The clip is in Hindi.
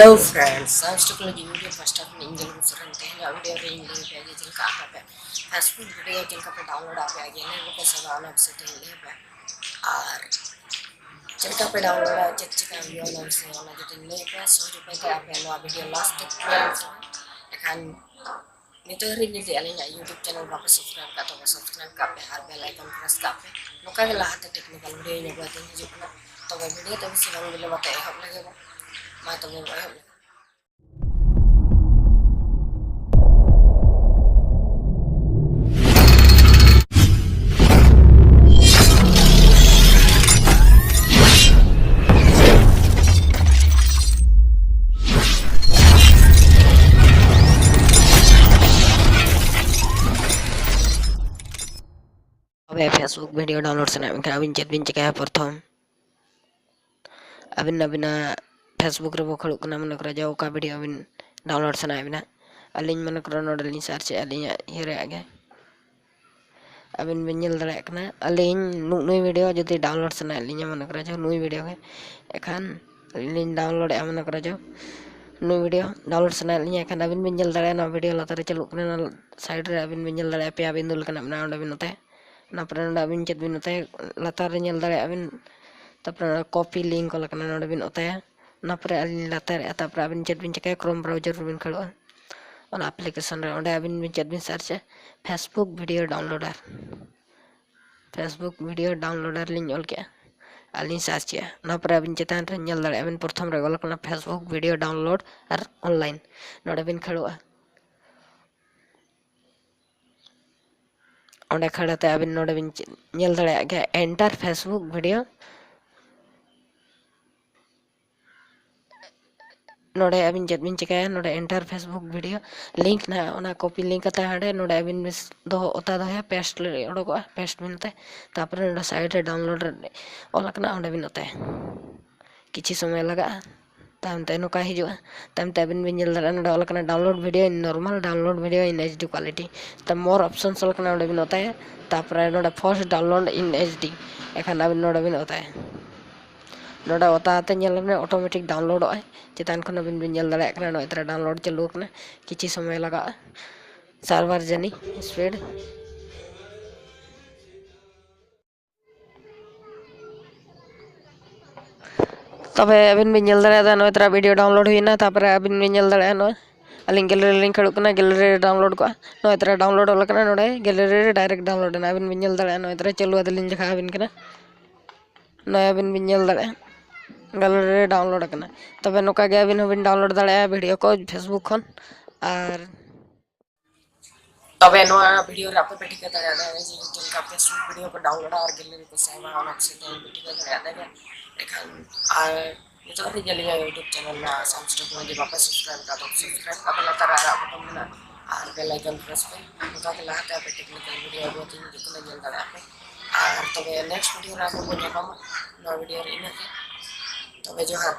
Hello friends, Shyam'S Technology video first of all engine को Soren कहने वीडियो रे इंजन पे जिन का पे फेसबुक वीडियो जिन का पे डाउनलोड आ गया ये ने को सब ऑन सेटिंग ले पे और जिन का पे डाउनलोड आ चेक चेक वीडियो ऑन से ऑन जिन ले पे 100 रुपए का पे नो वीडियो लास्ट तक akan nito rin nili alin YouTube channel ba subscribe ka to subscribe ka pe har bell icon press ka pe nuka ke lahat technical video nya ba tin ji na to video to silang bilo mata ehab lage ba ma to mo ehab अब फेसबुक वीडियो डाउनलोड से अबिन चेक बिन चिका प्रथम अबिन अबिना फेसबुक रे बखड़ कना मन करा जाओ का वीडियो अबिन डाउनलोड से अबिना अलिन मन करा नोडलिन सर्च अलिन हिरे आगे अबिन बिन नेल दड़ा कना अलिन नुई वीडियो जदि डाउनलोड से अलिन मन करा जाओ नुई वीडियो के एखान अलिन डाउनलोड मन करा जाओ नुई वीडियो डाउनलोड से अलिन एखान अबिन बिन नेल दड़ा ना वीडियो लातारे चलु कना साइड रे अबिन बिन नेल दड़ा पे अबिन दुल कना ना ओंडे बिन होते नापरे नोडे अबिन चेक बिन होते लातार रे नेल दड़ा अबिन तापरे कॉपी लिंक को लकना नोडे बिन होते नापरे अलिन लातार तापरे अबिन चेक बिन चिका क्रोम ब्राउजर बिन खड़ो और एप्लीकेशन रे ओंडे अबिन बिन चेक बिन search Facebook video downloader link all के अलिन सर्च नापरे अबिन चेतान रे नेल दड़ा अबिन प्रथम रे गोल कना फेसबुक वीडियो डाउनलोड और ऑनलाइन नोडे बिन खड़ो ओंडे खड़ाते अबिन नोडे बिन नेल दड़ा के एंटर फेसबुक वीडियो नोडे अबिन चेक बिन चिका नोडे एंटर फेसबुक वीडियो लिंक ना ओना कॉपी लिंक कता हडे नोडे अबिन बिस दो ओता दो है पेस्ट ले ओडको पेस्ट बिनते तापरे नोडे साइड रे डाउनलोड रे ओलकना ओंडे बिन होते किछि समय लगा तामते नुका हिजो तामते अबिन बिन नेल दड़ा नोडे ओलकना download video in normal download video in HD quality त मोर ऑप्शंस ओलकना ओंडे बिन होते तापरे नोडे फर्स्ट डाउनलोड इन एचडी एखान अबिन नोडे बिन होते नोडे ओताते नेल में ऑटोमेटिक डाउनलोड होय चितान खन अबिन बिन नेल दड़ा कना नोय तरा डाउनलोड चालू कना किछि समय लगा सर्वर जनी स्पीड तबे अबिन बिन नेल दड़ा नोय तरा वीडियो डाउनलोड हुईना तापरे अबिन बिन नेल दड़ा नोय अलिन गैलरी लिंक खड़ो कना गैलरी डाउनलोड को नोय तरा डाउनलोड होला कना नोडे गैलरी डायरेक्ट डाउनलोड ना अबिन बिन नेल दड़ा नोय तरा चालू अदलिन जखा अबिन कना नोय अबिन बिन नेल दड़ा गैलरी डाउनलोड करना तबे नोका गे अबिन हबिन डाउनलोड दाड़ा वीडियो को फेसबुक खन और तबे नो वीडियो रे आपे पेटी के दाड़ा है जे जिनका फेसबुक वीडियो को डाउनलोड और गैलरी को सेव ऑन ऑप्शन तो पेटी के दाड़ा है एखान और ये तो रे जलिया यूट्यूब चैनल ना Shyam'S Technology वापस सब्सक्राइब का तो सब्सक्राइब का बेल तारा बटन ना और बेल आइकन प्रेस पे नोका के लाते पे टेक्निकल वीडियो बहुत ही दिखने जल दाड़ा पे और तबे नेक्स्ट वीडियो रे आपको ᱧᱟᱯᱟᱢᱟ नो वीडियो रे इनके तबे जोहार